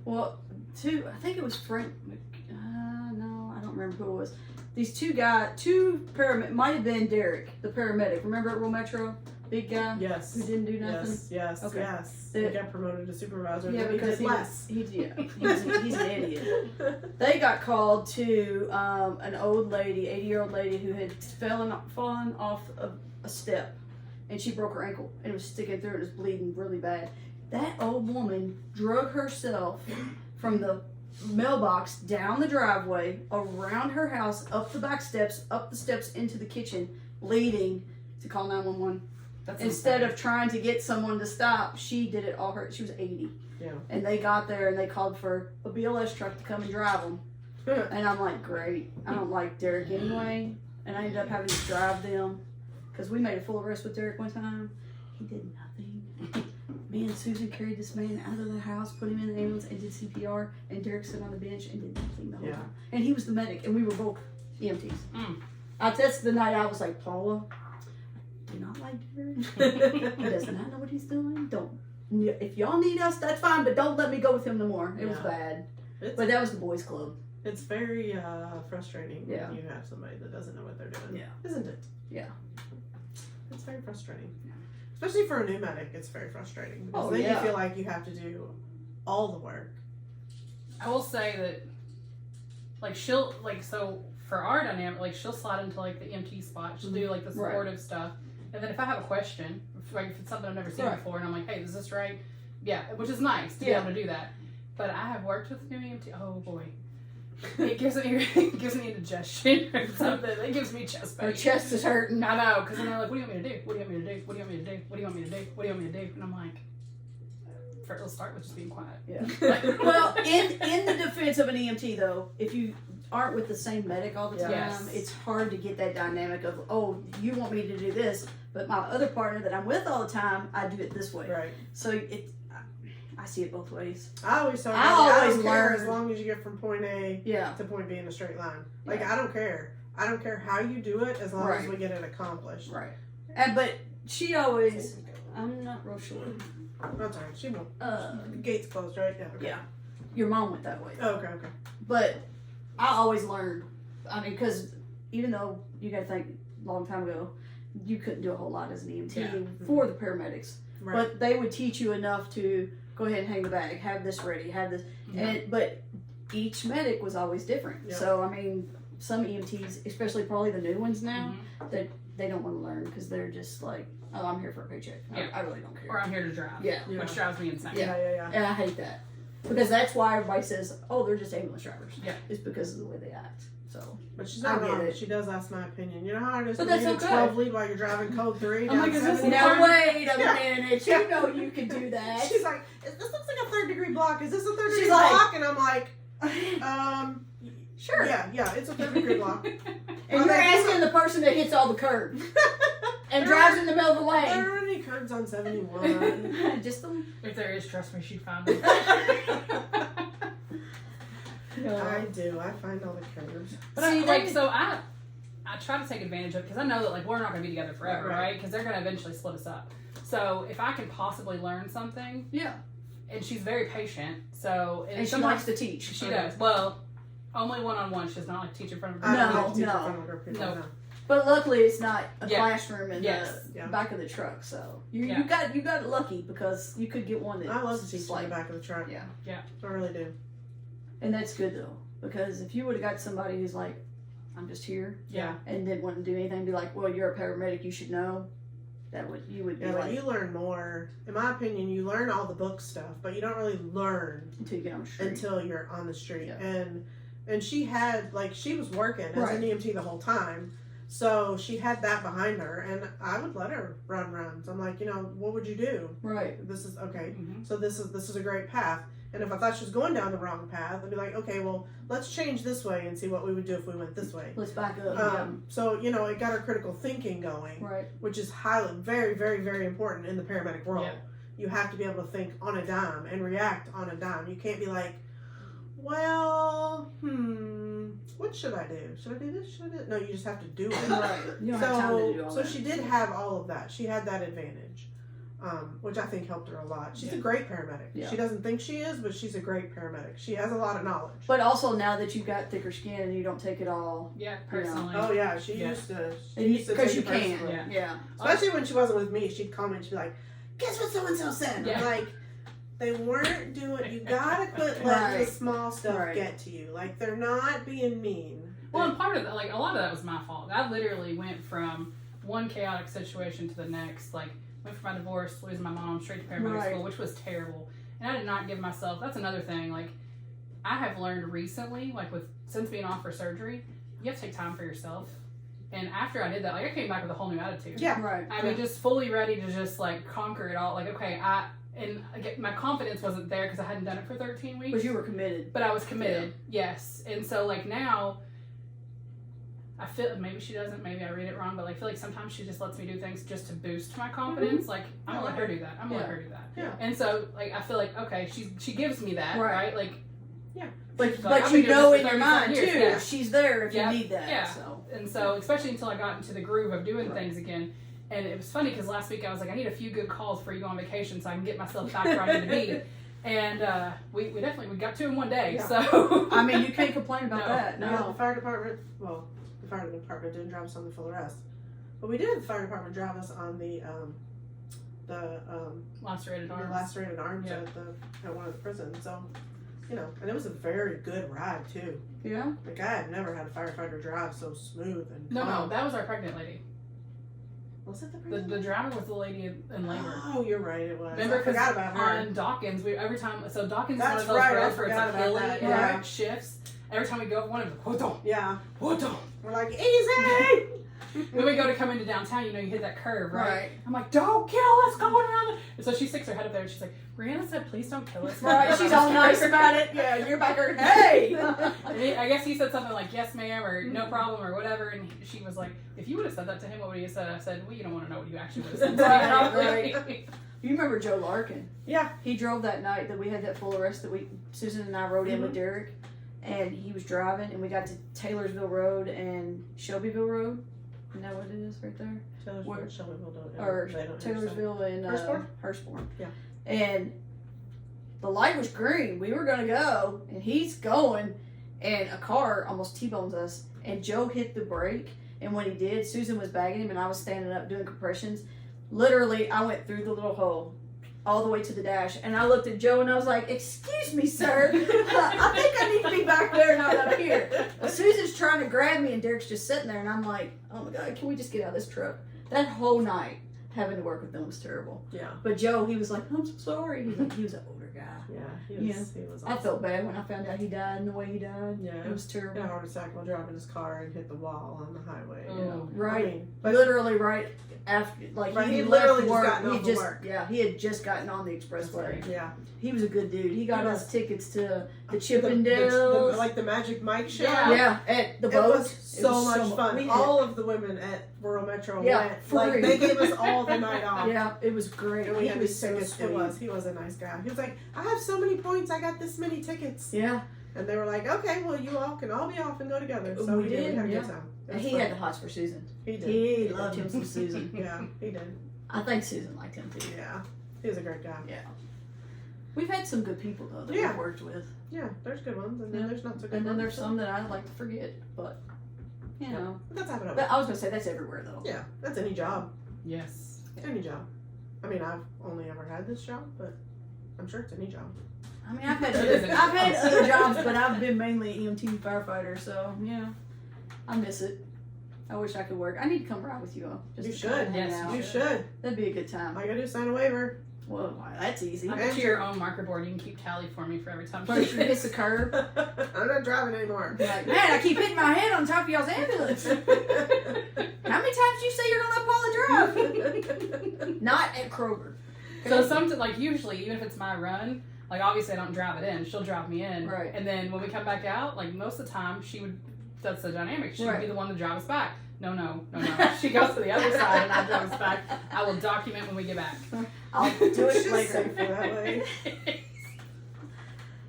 Well, I think it was Frank. No, I don't remember who it was. These two paramedics, might have been Derek, the paramedic. Remember at Rural Metro? Big guy? Yes. Who didn't do nothing? Yes. Okay. Yes. He got promoted to supervisor. Yeah, because he's an idiot. They They got called to an old lady, 80-year-old lady, who had fallen off of a step, and she broke her ankle, and it was sticking through. It was bleeding really bad. That old woman drug herself from the mailbox down the driveway, around her house, up the back steps, up the steps into the kitchen, bleeding, to call 911. Instead of trying to get someone to stop, she did it all her. She was 80. Yeah. And they got there and they called for a BLS truck to come and drive them. And I'm like, great. I don't like Derek anyway. And I ended up having to drive them because we made a full arrest with Derek one time. He did nothing. Me and Susan carried this man out of the house, put him in the ambulance, and did CPR. And Derek sat on the bench and did nothing the whole time. And he was the medic, and we were both EMTs. I tested the night. I was like, Paula, I do not like Derek. He does not know what he's doing. If y'all need us, that's fine, but don't let me go with him no more. It was bad. But that was the boys' club. It's very frustrating when Yeah. you have somebody that doesn't know what they're doing. Yeah. Isn't it? Yeah. It's very frustrating. Yeah. Especially for a new medic, it's very frustrating. Because Oh, then yeah. you feel like you have to do all the work. I will say that, like, she'll, like, so for our dynamic, like, she'll slide into, like, the EMT spot. She'll do, like, the supportive stuff. And then if I have a question, if it's something I've never seen before, and I'm like, hey, is this right? Yeah, which is nice to be able to do that. But I have worked with new EMT. Oh, boy. It gives me indigestion or something. It gives me chest pain. Her chest is hurting. I know, because then they're like, what do you want me to do? What do you want me to do? What do you want me to do? What do you want me to do? What do you want me to do? And I'm like, it'll start with just being quiet. Yeah. Well, in the defense of an EMT, though, if you aren't with the same medic all the time, it's hard to get that dynamic of, oh, you want me to do this, but my other partner that I'm with all the time, I do it this way. Right. So I see it both ways. I always tell I always don't care learn. as long as you get from point A to point B in a straight line. Like, I don't care. I don't care how you do it as long as we get it accomplished. Right. But she always, I'm not real sure. That's all right. She won't. The gate's closed, right? Yeah. Okay. Yeah. Your mom went that way. Oh, okay. But I always learned. I mean, because even though you got to think a long time ago, you couldn't do a whole lot as an EMT for the paramedics. Right. But they would teach you enough to go ahead and hang the bag, have this ready, have this. But each medic was always different. Yeah. So, I mean, some EMTs, especially probably the new ones now, that they don't want to learn because they're just like, oh, I'm here for a paycheck. I really don't care. Or I'm here to drive. Yeah. Which drives me insane. Yeah. And I hate that. Because that's why everybody says, oh, they're just ambulance drivers. Yeah. It's because of the way they act. So, But she's not I get wrong. it. She does ask my opinion. You know how it is But to that's read a okay. 12 lead while you're driving code 3? I'm like, is this now wait a minute. You know you can do that. She's like, this looks like a 3rd-degree block. Is this a 3rd-degree She's like- block? And I'm like, sure. Yeah, it's a 3rd-degree block. And you're asking the person that hits all the curbs and drives in the middle of the There lane. aren't any curbs on 71. Just them. If there is, trust me, she'd find it. I do. I find all the curbs. But I try to take advantage of it because I know that like we're not going to be together forever, right? Because they're going to eventually split us up. So if I can possibly learn something, and she's very patient, so and she likes to teach. She does. Well, only one-on-one. She does not like to teach in front of her. I don't No, like to teach in no. front of other people, no. But luckily, it's not a classroom in Yes. the back of the truck. So you got lucky because you could get one that I love to teach just in the back of the truck. Yeah. I really do. And that's good though, because if you would have got somebody who's like, I'm just here, and didn't want to do anything, be like, well, you're a paramedic, you should know. You would be but like, you learn more. In my opinion, you learn all the book stuff, but you don't really learn until you get on the street. until you're on the street. Yeah. And she had she was working as an EMT the whole time. So she had that behind her, and I would let her run runs. I'm like, what would you do? Right. This is okay. So this is a great path. And if I thought she was going down the wrong path, I'd be like, okay, well, let's change this way and see what we would do if we went this way. Let's back up. So it got her critical thinking going, which is very, very, very important in the paramedic world. Yeah. You have to be able to think on a dime and react on a dime. You can't be like, well, what should I do? Should I do this? Should I do? No, you just have to do it. Right. You don't have time to do all so that. she did have all of that. She had that advantage. which I think helped her a lot. She's a Yeah. great paramedic. Yeah. She doesn't think she is, but she's a great paramedic. She has a lot of knowledge. But also now that you've got thicker skin and you don't take it all. Yeah, personally. Oh yeah, she Yeah. used to. She And used to because take you it can. personally. Yeah. Yeah. Especially when she wasn't with me, she'd call me and she'd be like, "Guess what so and so said?" Yeah. I'm like, they weren't doing. You gotta quit letting Right. the small stuff Right. get to you. Like they're not being mean. Well, and part of that, like, a lot of that was my fault. I literally went from one chaotic situation to the next. Like, went from my divorce, losing my mom, straight to paramedic Right. school, which was terrible. And I did not give myself, that's another thing, like, I have learned recently, like, since being off for surgery, you have to take time for yourself. And after I did that, like, I came back with a whole new attitude. Yeah. Right. I mean, just fully ready to just, like, conquer it all. Like, okay, my confidence wasn't there because I hadn't done it for 13 weeks. But you were committed. But I was committed, yes. And so, like, now, I feel, maybe she doesn't, maybe I read it wrong, but like, I feel like sometimes she just lets me do things just to boost my confidence. Like, I'm gonna let her do that. I'm gonna let her do that. Yeah. And so, like, I feel like, okay, she gives me that, right? Like, But she's like, but I've you been doing know this in for your 35 mind years, too, yeah. she's there if Yeah. you need that. Yeah. So. And so, especially until I got into the groove of doing Right. things again. And it was funny because last week I was like, I need a few good calls before you go on vacation so I can get myself back where I need to be. And we definitely got to in one day. Yeah. So I mean, you can't complain about No. that. No, No. the fire department. Well, the fire department didn't drive us on the full arrest, but we did have the fire department drive us on the lacerated arms. lacerated arms Yeah. at one of the prisons. So, you know, and it was a very good ride too. Yeah. Like I had never had a firefighter drive so smooth and No, calm. that was our pregnant lady. Was it the The prison? driver was the lady in labor. Oh, you're right. It was. Remember, I forgot about her. on Dawkins, every time, so Dawkins That's is one of those right, I roads where it's forgot like about hilly that, and yeah. like shifts. Every time we go over one of them, hold on, Yeah, hold on. we're like easy. When we go to come into downtown, you know, you hit that curve, right? Right. I'm like, don't kill us going around the... And so she sticks her head up there and she's like, Brianna said, please don't kill us. Right. She's all nice about it. Yeah. And you're back there. Hey. I guess he said something like, yes, ma'am, or no problem, or whatever. And she was like, if you would have said that to him, what would you have said? I said, well, you don't want to know what you actually would have said. Right. You remember Joe Larkin? Yeah. He drove that night that we had that full arrest that Susan and I rode in with Derek, and he was driving, and we got to Taylorsville Road and Shelbyville Road. You know what it is right there? Where- Shelbyville don't. Or they don't Taylorsville and Hurstbourne. Yeah. And the light was green. We were gonna go, and he's going, and a car almost T-bones us. And Joe hit the brake, and when he did, Susan was bagging him, and I was standing up doing compressions. Literally, I went through the little hole all the way to the dash, and I looked at Joe, and I was like, "Excuse me, sir. I think I need to be back there, not up here." Well, Susan's trying to grab me, and Derek's just sitting there, and I'm like, "Oh my God, can we just get out of this truck?" That whole night, having to work with them was terrible. Yeah. But Joe, he was like, "I'm so sorry." He was an older guy. Yeah. He was I awesome. felt bad when I found out he died and the way he died. Yeah. It was He terrible. had a heart attack while driving his car and hit the wall on the highway. Oh. You know. Right. I mean, but Literally right after, like Right, he he left literally just work. gotten He off of just work. yeah, he had just gotten on the expressway. yeah. He was a good dude. He got He us was. tickets to the The, Chippendales. like the Magic Mike show. Yeah. Yeah, at the It boat. was so much fun. we had- All of the women at Rural Metro Yeah, went. free. Like they gave us all the night off. Yeah, it was great. And we He had was these so tickets. sweet. He was a nice guy. He was like, I have so many points. I got this many tickets. Yeah, And they were like, okay, well, you all can all be off and go together. So We we did, We had a yeah. good time. It and was he fun. had the hots for Susan. He did. He loved him some Susan. Yeah, he did. I think Susan liked him too. Yeah, he was a great guy. We've had some good people though that Yeah. we've worked with, Yeah, there's good ones, and then Yeah. there's not so good and then ones. there's some that I'd like to forget. But you know, But that's happening. but I was gonna say that's everywhere though. Yeah, that's any job. Yes. Any job. I mean, I've only ever had this job, but I'm sure it's any job. I mean, I've had It is I've had expensive. other jobs, but I've been mainly EMT firefighter, so yeah, I miss it. I wish I could work. I need to come ride with you all. You to kinda should. hang Yes, out. You should. That'd be a good time. All you gotta do is sign a waiver. Well, why, that's easy. I'll get you your own marker board. You can keep tally for me for every time. First you hit the curb. I'm not driving anymore. Be like, man, I keep hitting my head on top of y'all's ambulance. How many times did you say you're gonna let Paula drive? Not at Kroger. So something like usually, even if it's my run, like obviously I don't drive it in. She'll drive me in. Right. And then when we come back out, like most of the time, she would. That's the dynamic. She would Right. be the one to drive us back. No. She goes to the other side and I drive us back. I will document when we get back. I'll do It's it just later. safer that way.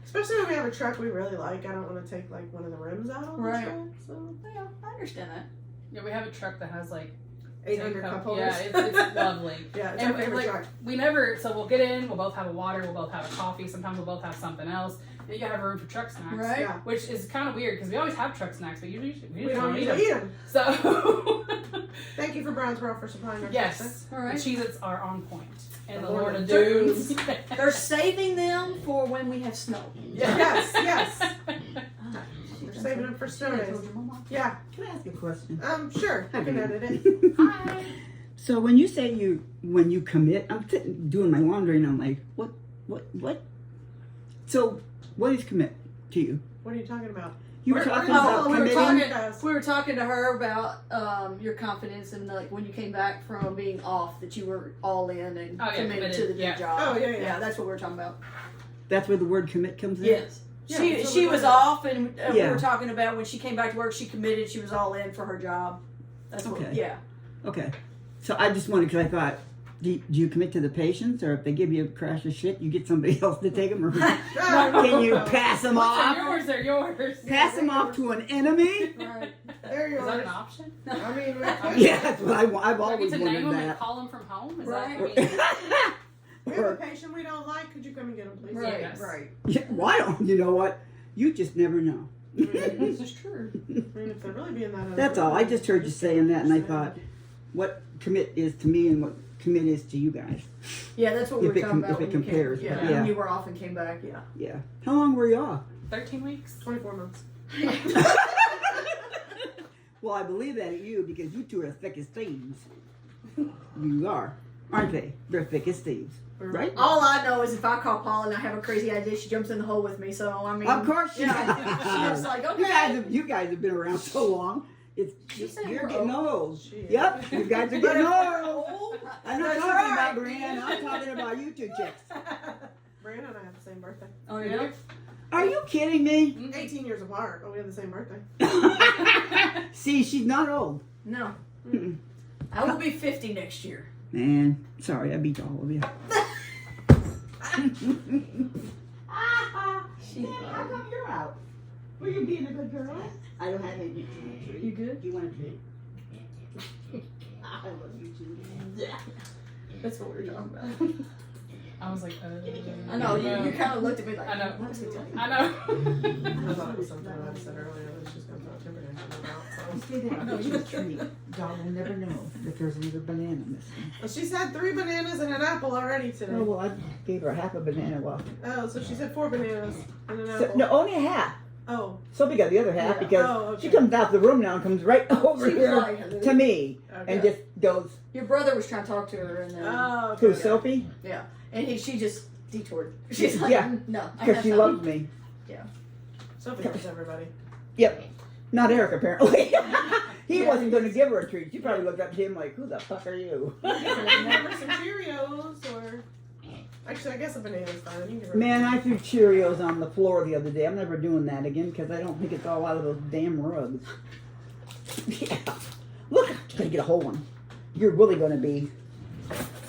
Especially when we have a truck we really like. I don't want to take like one of the rims out on Right. the truck. So Yeah, I understand that. Yeah, we have a truck that has like 800 cup holders. Yeah, it's lovely. Yeah, it's And our favorite like, truck. we never, so we'll get in, we'll both have a water, we'll both have a coffee, sometimes we'll both have something else. And you gotta have room for truck snacks. Right. Yeah. Which is kind of weird because we always have truck snacks, but usually we We don't eat usually eat them. So, Thank you for Brownsboro for supplying our truck yes, snacks. All the right. Cheez-Its are on point. And The the Lord Lord of of Dunes. They're saving them for when we have snow. Yes, yes. We're saving them for snow days. Yeah. Can I ask you a question? Sure. I can Okay. edit it. Hi. So when you say when you commit, I'm sitting doing my laundry and I'm like, what? So what is commit to you? What are you talking about? You were We're- talking we're- about we were committing. talking- We were talking to her about your confidence and like when you came back from being off that you were all in and Oh, yeah, committed to the new yeah. job. Oh, yeah. that's what we were talking about. That's where the word commit comes in. Yes. Yeah, she that's what she we're was talking about. off and we Yeah. were talking about when she came back to work she committed, she was all in for her job. That's what Okay. yeah. Okay. So I just wanted because I thought, do you commit to the patients, or if they give you a crash of shit, you get somebody else to take them, or can you pass them off? They're yours. Pass them off to an enemy? Right. There you Is that are. an option? I mean, Yeah, that's what I've Do I always get to name wondered them and that. call them from home? Is Right. that, we have a patient we don't like. Could you come and get him, please? Right, Yes. right. Yeah, why don't you know what? You just never know. This is true. I mean, if they're really being that. That's all. I just heard you saying that, and I thought, what commit is to me and what commit is to you guys. Yeah, that's what we If were it talking com- about. if it when you compares, came, yeah, yeah. when you were off and came back, yeah. Yeah. How long were you off? 13 weeks? 24 months. Well, I believe that at you because you two are thick as thieves. You are, aren't they? They're thick as thieves, right? All I know is if I call Paula and I have a crazy idea, she jumps in the hole with me. So I mean, Of course she yeah, does. she's like, You guys, okay. you guys have been around so long. She said You're we're getting old. She is. Yep, you guys are getting old. old. I'm not That's talking right. about Brianna. I'm talking about you two chicks. Brianna and I have the same birthday. Oh yeah. Are you kidding me? 18 years apart, but we have the same birthday. See, she's not old. No. Mm-mm. I will be 50 next year. Man, sorry, I beat all of you. How come you're out? Were you being a good girl? I don't have any treat. You good? Do you want a treat? I love you too. That's what we were talking about. I was like, I know you kind of looked at me like, I know. what is he telling me? I know. I thought it was something I said earlier that she's going to throw a temper tantrum about. Say that, get you a treat. Dog will never know if there's another banana missing. Well, she's had 3 bananas and an apple already today. Oh, well, I gave her half a banana. Well, Oh, so she's had 4 bananas and an so, apple. no, only a half. Oh, Sophie got the other half Yeah. because Oh, okay. she comes out the room now and comes right over She was here like, to me okay. and just goes, Your brother was trying to talk to her and then, Oh, who, okay. Sophie? yeah. And she just detoured. She's like, Yeah. no. I Because have she something. loves me. Sophie loves everybody. Yep. Not Eric, apparently. He Yeah. wasn't going to give her a treat. She probably looked up to him like, who the fuck are you? You can give her some Cheerios or... Actually, I guess a banana's fine. You can give her Man, I threw Cheerios on the floor the other day. I'm never doing that again because I don't think it's all out of those damn rugs. Yeah. Look, I'm going to get a whole one. You're really going to be...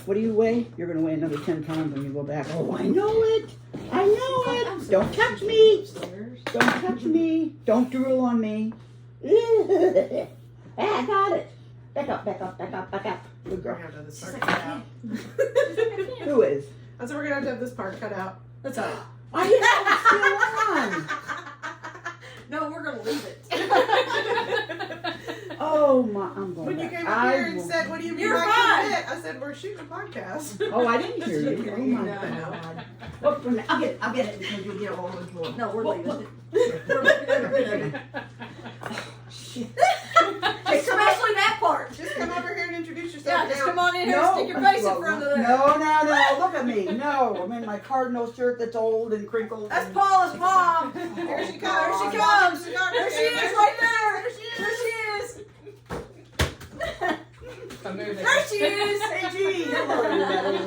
What do you weigh? You're going to weigh another 10 pounds when you go back. Oh, I know it. I know it. Don't touch me. Don't touch me. Don't drool on me. I got it. Back up, back up, back up, back up. Good We're girl. going to have this She's part like, cut out. Who is? I said we're going to have this part cut out. That's all right. I didn't know it was still on. No, we're going to leave it. Oh my, I'm going When you back. came up I here and will- said, what do you mean You're by fine. commit? I said, we're shooting a podcast. Oh, I didn't hear you. Oh my No. God. Oh, from the- I'll get it because you'll get it all over the floor. No, we're Look, leaving look. it. We're leaving it. Especially that part. Just come over here and introduce yourself. Yeah, just now. come on in here and No. stick your face in front of there. No, no, no. Look at me. No. I'm in my cardinal shirt that's old and crinkled. That's and- Paula's mom. Here she comes. There she comes. There she is right there. There she is. I'm moving. There she is. Hey, gee. Hello, everybody.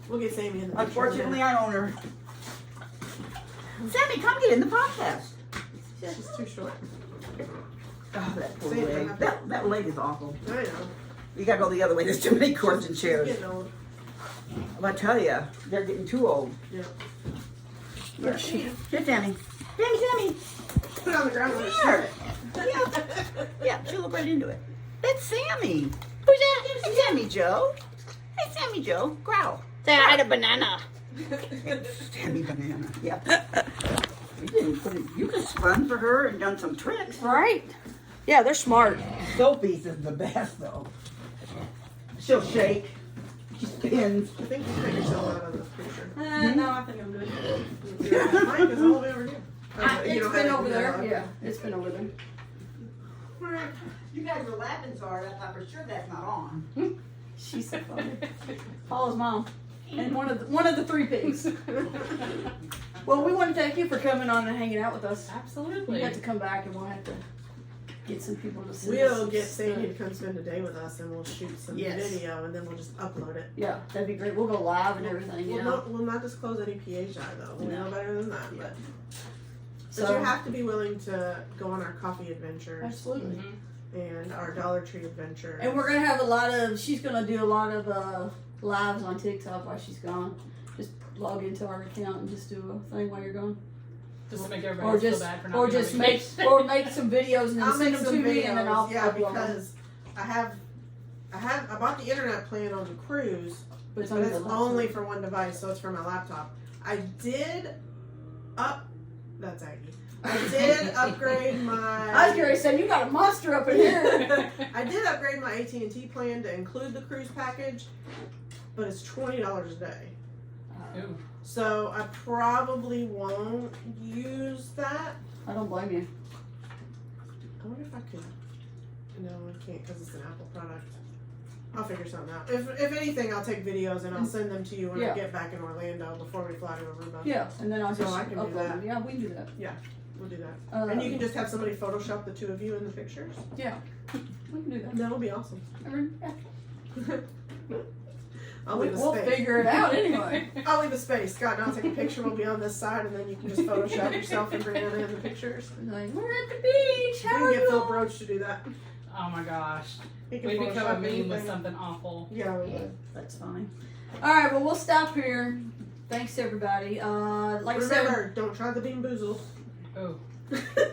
We'll get Sammy in the picture. Unfortunately, I own her. Sammy, come get in the podcast. She's too short. Oh, that poor Say it, leg. Matt. That leg is awful. I know. You gotta go the other way. There's too many cords and She's chairs. getting old. I tell you, they're getting too old. Yeah. Here, Sammy. Sammy. Put it on the ground with her Here. shirt. Yeah, she'll look right into it. That's Sammy. Who's that? It's Sammy Joe. Hey, Sammy Joe. Growl. Say hi to Banana. Sammy Banana. Yeah. You just spun for her and done some tricks. Right? Yeah, they're smart. Sophie's is the best, though. She'll shake. She spins. I think you take yourself out of the picture. No, I think I'm good. Mike is all the way over here. It's been over there. Yeah, it's been over there. You guys were laughing so hard, I thought for sure that's not on. She's so funny. Paula's mom. And one of the three pigs. Well, we want to thank you for coming on and hanging out with us. Absolutely. You have to come back and we'll have to get some people to send We'll us get some Sadie to stuff. come spend a day with us and we'll shoot some Yes. video and then we'll just upload it. Yeah, that'd be great. We'll go live and everything. We'll not disclose any PHI though. We know better than that. But So you have to be willing to go on our coffee adventures absolutely. and our Dollar Tree adventure. And we're gonna have a lot of. She's gonna do a lot of lives on TikTok while she's gone. Just log into our account and just do a thing while you're gone. Just to make everybody feel bad for not being on make vacation. some videos and then I'll send make them some to videos, me and then I'll yeah, upload them. because I bought the internet plan on the cruise, But it's but only it's the laptop. only for one device, so it's for my laptop. That's Aggie. I did upgrade my. I was gonna say you got a monster up in here. I did upgrade my AT&T plan to include the cruise package, but it's $20 a day. Ooh. So I probably won't use that. I don't blame you. I wonder if I could. No, I can't because it's an Apple product. I'll figure something out. If anything, I'll take videos and I'll send them to you when I Yeah. get back in Orlando before we fly to Aruba. Yeah, and then I'll So just I can do upload that. them. Yeah, we can do that. We'll do that. And you can just have somebody Photoshop the two of you in the pictures. Yeah, we can do that. That'll be awesome. Yeah. I'll leave a We'll space. figure it out anyway. I'll leave a space. Scott and I'll take a picture. We'll be on this side, and then you can just Photoshop yourself and Brianna in the pictures. Like, we're at the beach. We How can are get Phil you? Broach to do that. Oh my gosh. He can We become a Photoshop meme with anything. something awful. Yeah, we would. That's funny. All right, well, we'll stop here. Thanks, everybody. Like I said, Remember, don't try the Bean Boozled. Oh.